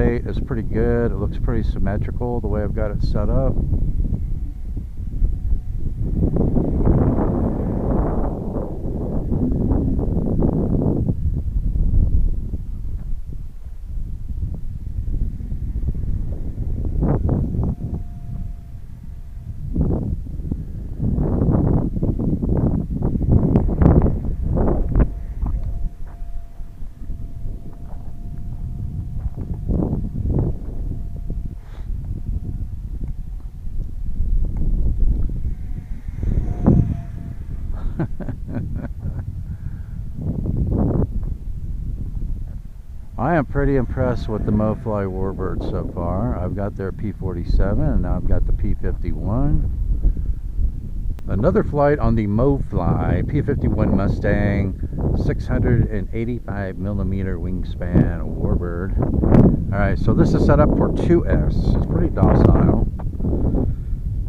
rate is pretty good. It looks pretty symmetrical the way I've got it set up. I am pretty impressed with the MoFly Warbird so far. I've got their P-47 and now I've got the P-51. Another flight on the MoFly P-51 Mustang 685mm wingspan Warbird. Alright, so this is set up for 2S. It's pretty docile,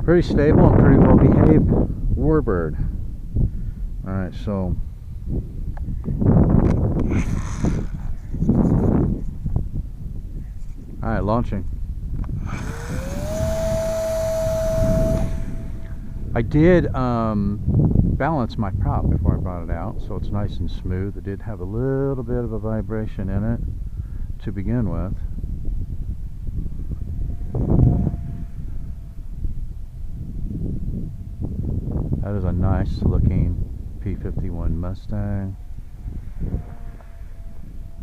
pretty stable, and pretty well behaved Warbird. Alright, so alright, launching. I did balance my prop before I brought it out, so it's nice and smooth. It did have a little bit of a vibration in it to begin with. That is a nice looking P-51 Mustang.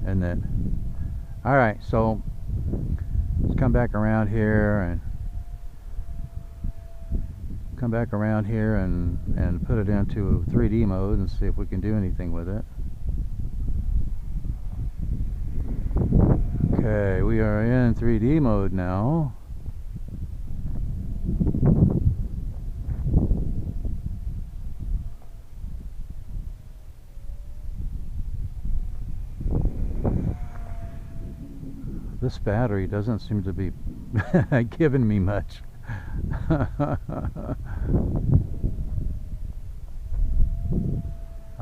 And then, alright, so let's come back around here and put it into 3D mode and see if we can do anything with it. Okay, we are in 3D mode now. This battery doesn't seem to be giving me much. I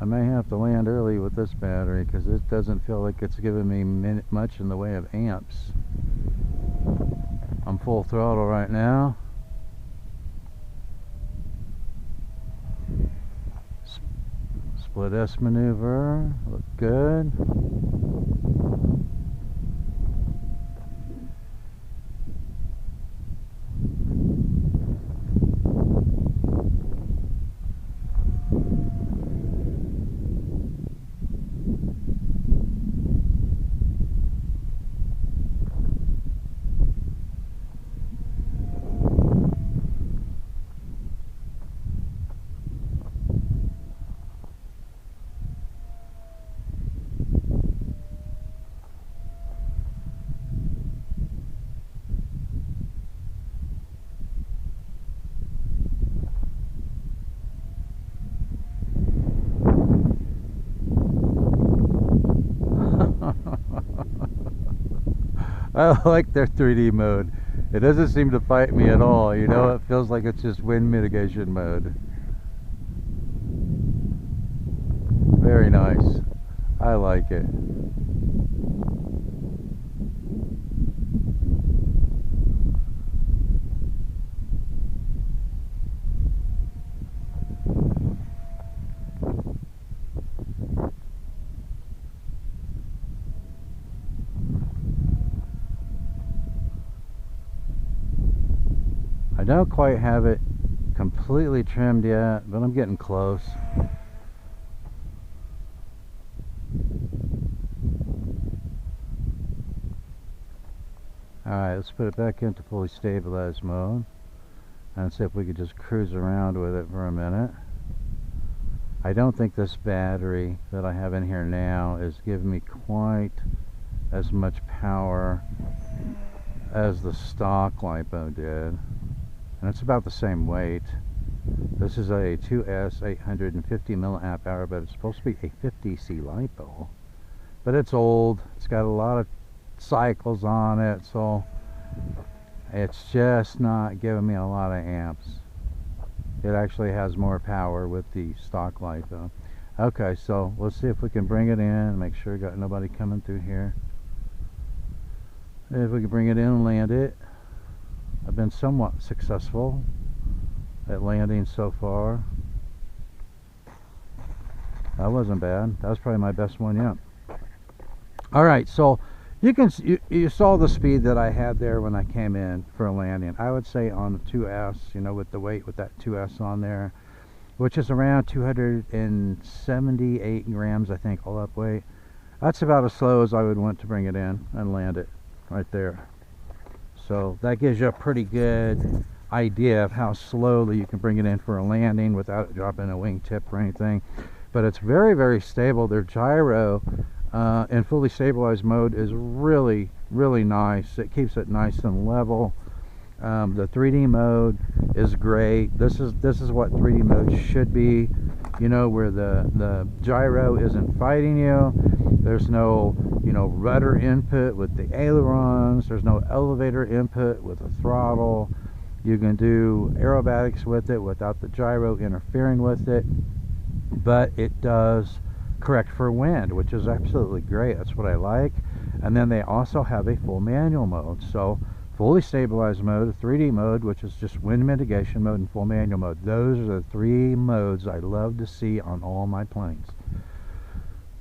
may have to land early with this battery because it doesn't feel like it's giving me much in the way of amps. I'm full throttle right now. Split S maneuver, look good. I like their 3D mode. It doesn't seem to fight me at all, you know, it feels like it's just wind mitigation mode. Very nice. I like it. I don't quite have it completely trimmed yet, but I'm getting close. Alright, let's put it back into fully stabilized mode and see if we could just cruise around with it for a minute. I don't think this battery that I have in here now is giving me quite as much power as the stock LiPo did. And it's about the same weight. This is a 2S 850 milliamp hour, but it's supposed to be a 50C LiPo. But it's old, it's got a lot of cycles on it, so it's just not giving me a lot of amps. It actually has more power with the stock LiPo. Okay, so let's see if we can bring it in, make sure we got nobody coming through here. If we can bring it in and land it. I've been somewhat successful at landing so far. That wasn't bad. That was probably my best one yet. Alright, so you saw the speed that I had there when I came in for a landing. I would say on the 2S, you know, with the weight, with that 2S on there, which is around 278 grams, I think, all up weight. That's about as slow as I would want to bring it in and land it right there. So that gives you a pretty good idea of how slowly you can bring it in for a landing without it dropping a wingtip or anything. But it's very, very stable. Their gyro in fully stabilized mode is really, really nice. It keeps it nice and level. The 3D mode is great. This is what 3D mode should be. You know, where the gyro isn't fighting you. There's no, you know, rudder input with the ailerons. There's no elevator input with the throttle. You can do aerobatics with it without the gyro interfering with it. But it does correct for wind, which is absolutely great. That's what I like. And then they also have a full manual mode. So fully stabilized mode, 3D mode, which is just wind mitigation mode, and full manual mode. Those are the three modes I love to see on all my planes.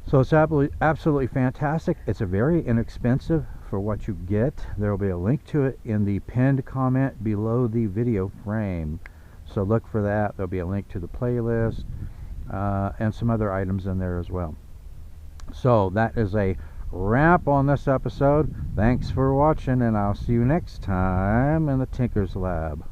So it's absolutely fantastic. It's a very inexpensive for what you get. There will be a link to it in the pinned comment below the video frame. So look for that. There'll be a link to the playlist and some other items in there as well. So that is a wrap on this episode. Thanks for watching, and I'll see you next time in the Tinkerz Lab.